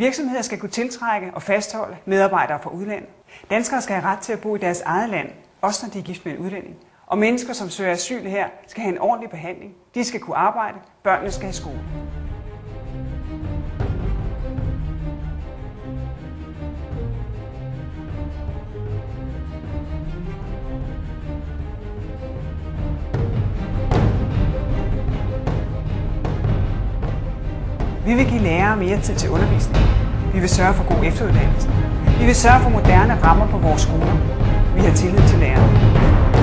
Virksomheder skal kunne tiltrække og fastholde medarbejdere fra udlandet. Danskere skal have ret til at bo i deres eget land, også når de er gift med en udlænding. Og mennesker, som søger asyl her, skal have en ordentlig behandling. De skal kunne arbejde, børnene skal have skole. Vi vil give lærere mere tid til undervisning. Vi vil sørge for god efteruddannelse. Vi vil sørge for moderne rammer på vores skoler. Vi har tillid til lærerne.